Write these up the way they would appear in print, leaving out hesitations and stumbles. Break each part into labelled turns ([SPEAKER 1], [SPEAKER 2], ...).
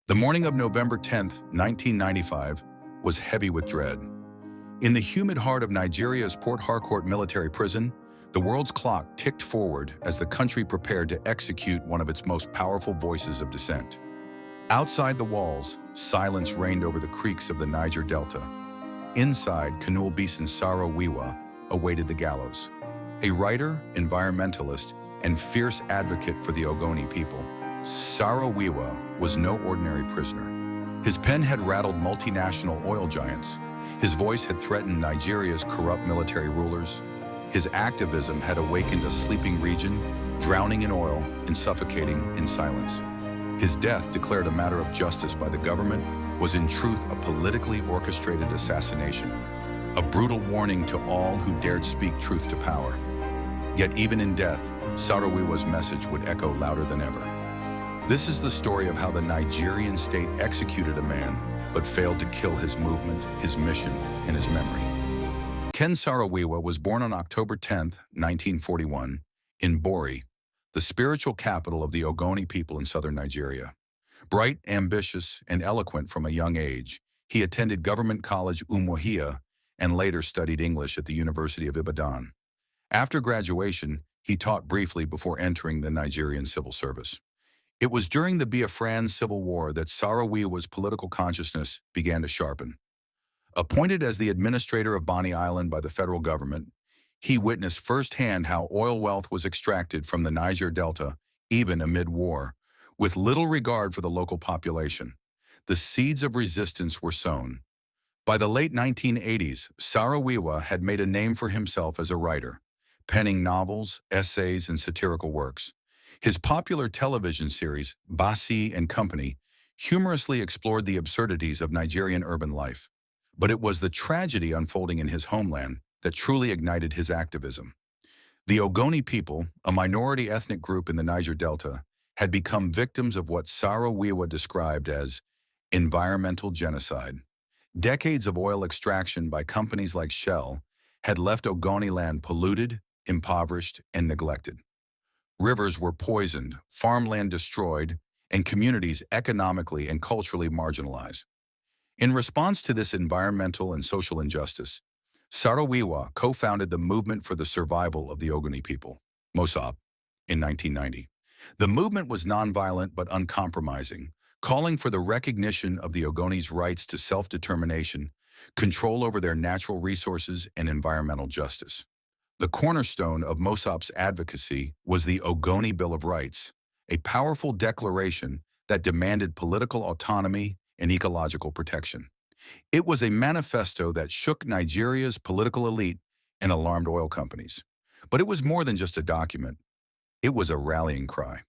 [SPEAKER 1] The morning of November 10th, 1995, was heavy with dread. In the humid heart of Nigeria's Port Harcourt military prison, the world's clock ticked forward as the country prepared to execute one of its most powerful voices of dissent. Outside the walls, silence reigned over the creeks of the Niger Delta. Inside, Ken Saro-Wiwa awaited the gallows. A writer, environmentalist, and fierce advocate for the Ogoni people, Saro-Wiwa was no ordinary prisoner. His pen had rattled multinational oil giants. His voice had threatened Nigeria's corrupt military rulers. His activism had awakened a sleeping region, drowning in oil and suffocating in silence. His death, declared a matter of justice by the government, was in truth a politically orchestrated assassination, a brutal warning to all who dared speak truth to power. Yet even in death, Saro-Wiwa's message would echo louder than ever. This is the story of how the Nigerian state executed a man, but failed to kill his movement, his mission, and his memory. Ken Saro-Wiwa was born on October 10th, 1941, in Bori, the spiritual capital of the Ogoni people in southern Nigeria. Bright, ambitious, and eloquent from a young age, he attended Government College Umuahia and later studied English at the University of Ibadan. After graduation, he taught briefly before entering the Nigerian civil service. It was during the Biafran Civil War that Saro-Wiwa's political consciousness began to sharpen. Appointed as the administrator of Bonny Island by the federal government, he witnessed firsthand how oil wealth was extracted from the Niger Delta, even amid war, with little regard for the local population. The seeds of resistance were sown. By the late 1980s, Saro-Wiwa had made a name for himself as a writer, penning novels, essays, and satirical works. His popular television series, Basi and Company, humorously explored the absurdities of Nigerian urban life. But it was the tragedy unfolding in his homeland that truly ignited his activism. The Ogoni people, a minority ethnic group in the Niger Delta, had become victims of what Saro-Wiwa described as environmental genocide. Decades of oil extraction by companies like Shell had left Ogoni land polluted, impoverished, and neglected. Rivers were poisoned, farmland destroyed, and communities economically and culturally marginalized. In response to this environmental and social injustice, Saro-Wiwa co-founded the Movement for the Survival of the Ogoni People, MOSOP, in 1990. The movement was nonviolent but uncompromising, calling for the recognition of the Ogoni's rights to self-determination, control over their natural resources, and environmental justice. The cornerstone of MOSOP's advocacy was the Ogoni Bill of Rights, a powerful declaration that demanded political autonomy and ecological protection. It was a manifesto that shook Nigeria's political elite and alarmed oil companies. But it was more than just a document. It was a rallying cry.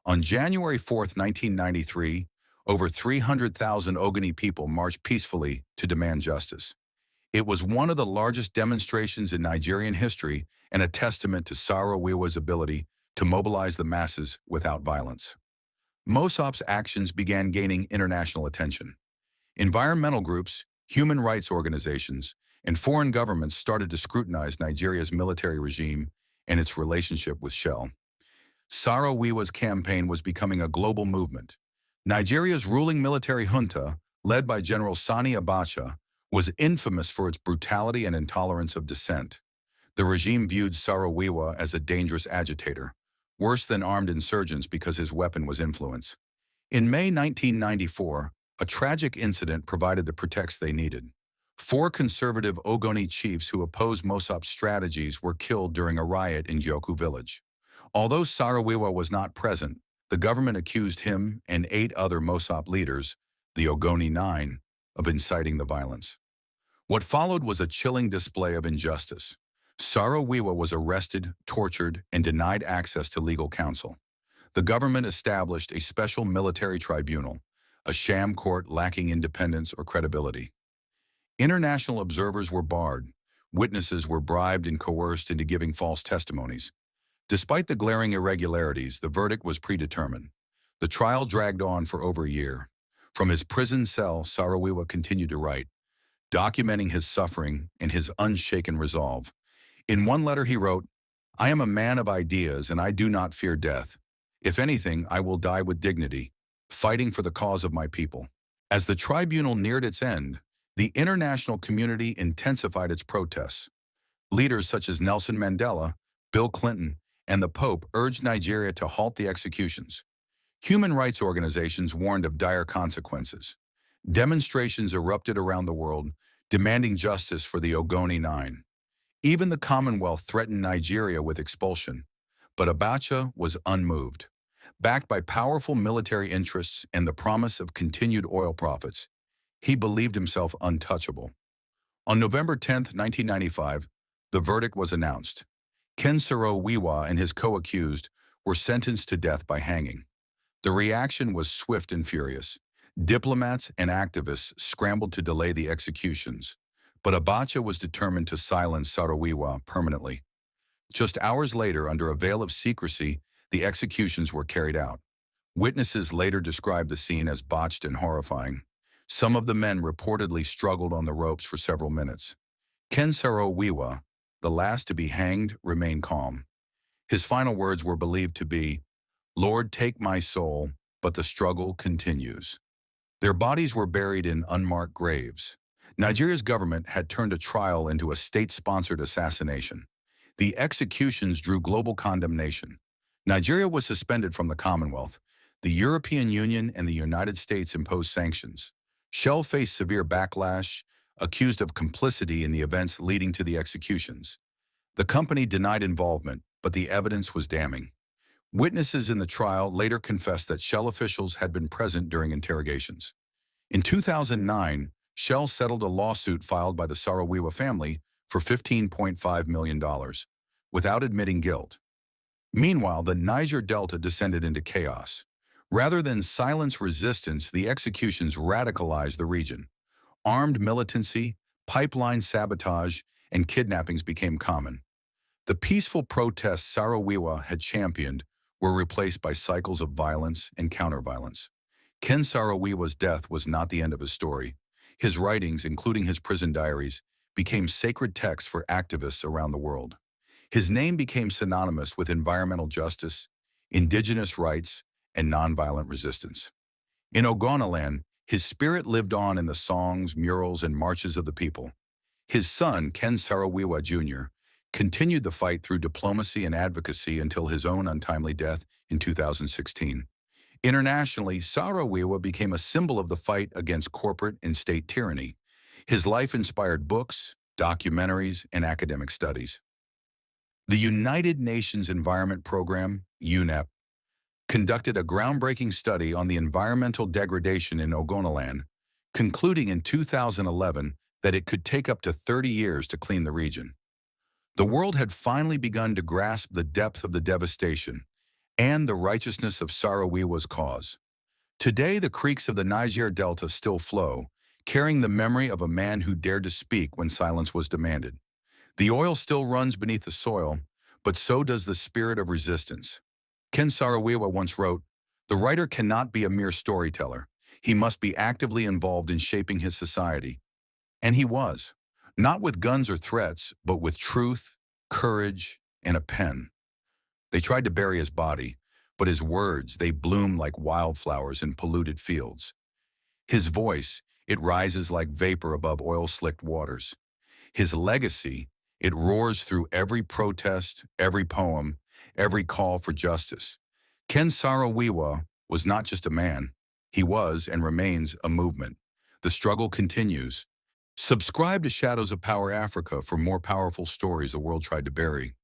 [SPEAKER 1] On January 4th, 1993, over 300,000 Ogoni people marched peacefully to demand justice. It was one of the largest demonstrations in Nigerian history and a testament to Saro-Wiwa's ability to mobilize the masses without violence. MOSOP's actions began gaining international attention. Environmental groups, human rights organizations, and foreign governments started to scrutinize Nigeria's military regime and its relationship with Shell. Saro-Wiwa's campaign was becoming a global movement. Nigeria's ruling military junta, led by General Sani Abacha, was infamous for its brutality and intolerance of dissent. The regime viewed Saro-Wiwa as a dangerous agitator, worse than armed insurgents because his weapon was influence. In May 1994, a tragic incident provided the pretext they needed. 4 conservative Ogoni chiefs who opposed MOSOP's strategies were killed during a riot in Gyoku village. Although Saro-Wiwa was not present, the government accused him and 8 other MOSOP leaders, the Ogoni 9, of inciting the violence. What followed was a chilling display of injustice. Saro-Wiwa was arrested, tortured, and denied access to legal counsel. The government established a special military tribunal, a sham court lacking independence or credibility. International observers were barred. Witnesses were bribed and coerced into giving false testimonies. Despite the glaring irregularities, the verdict was predetermined. The trial dragged on for over a year. From his prison cell, Saro-Wiwa continued to write, documenting his suffering and his unshaken resolve. In one letter he wrote, "I am a man of ideas and I do not fear death. If anything, I will die with dignity, fighting for the cause of my people. As the tribunal neared its end, the international community intensified its protests. Leaders such as Nelson Mandela, Bill Clinton, and the Pope urged Nigeria to halt the executions. Human rights organizations warned of dire consequences. Demonstrations erupted around the world, demanding justice for the Ogoni Nine. Even the Commonwealth threatened Nigeria with expulsion, but Abacha was unmoved. Backed by powerful military interests and the promise of continued oil profits, he believed himself untouchable. On November 10, 1995, the verdict was announced. Ken Saro-Wiwa and his co-accused were sentenced to death by hanging. The reaction was swift and furious. Diplomats and activists scrambled to delay the executions, but Abacha was determined to silence Saro-Wiwa permanently. Just hours later, under a veil of secrecy, the executions were carried out. Witnesses later described the scene as botched and horrifying. Some of the men reportedly struggled on the ropes for several minutes. Ken Saro-Wiwa, the last to be hanged, remained calm. His final words were believed to be, "Lord, take my soul, but the struggle continues." Their bodies were buried in unmarked graves. Nigeria's government had turned a trial into a state-sponsored assassination. The executions drew global condemnation. Nigeria was suspended from the Commonwealth. The European Union and the United States imposed sanctions. Shell faced severe backlash, accused of complicity in the events leading to the executions. The company denied involvement, but the evidence was damning. Witnesses in the trial later confessed that Shell officials had been present during interrogations. In 2009, Shell settled a lawsuit filed by the Saro-Wiwa family for $15.5 million, without admitting guilt. Meanwhile, the Niger Delta descended into chaos. Rather than silence resistance, the executions radicalized the region. Armed militancy, pipeline sabotage, and kidnappings became common. The peaceful protests Saro-Wiwa had championed were replaced by cycles of violence and counter-violence. Ken Saro-Wiwa's death was not the end of his story. His writings, including his prison diaries, became sacred texts for activists around the world. His name became synonymous with environmental justice, indigenous rights, and nonviolent resistance. In Ogoniland, his spirit lived on in the songs, murals, and marches of the people. His son, Ken Saro-Wiwa Jr., continued the fight through diplomacy and advocacy until his own untimely death in 2016. Internationally, Saro-Wiwa became a symbol of the fight against corporate and state tyranny. His life inspired books, documentaries, and academic studies. The United Nations Environment Program, UNEP, conducted a groundbreaking study on the environmental degradation in Ogoniland, concluding in 2011 that it could take up to 30 years to clean the region. The world had finally begun to grasp the depth of the devastation and the righteousness of Saro-Wiwa's cause. Today, the creeks of the Niger Delta still flow, carrying the memory of a man who dared to speak when silence was demanded. The oil still runs beneath the soil, but so does the spirit of resistance. Ken Saro-Wiwa once wrote, "The writer cannot be a mere storyteller. He must be actively involved in shaping his society." And he was, not with guns or threats, but with truth, courage, and a pen. They tried to bury his body, but his words, they bloom like wildflowers in polluted fields. His voice, it rises like vapor above oil-slicked waters. His legacy, it roars through every protest, every poem, every call for justice. Ken Saro-Wiwa was not just a man. He was and remains a movement. The struggle continues. Subscribe to Shadows of Power Africa for more powerful stories the world tried to bury.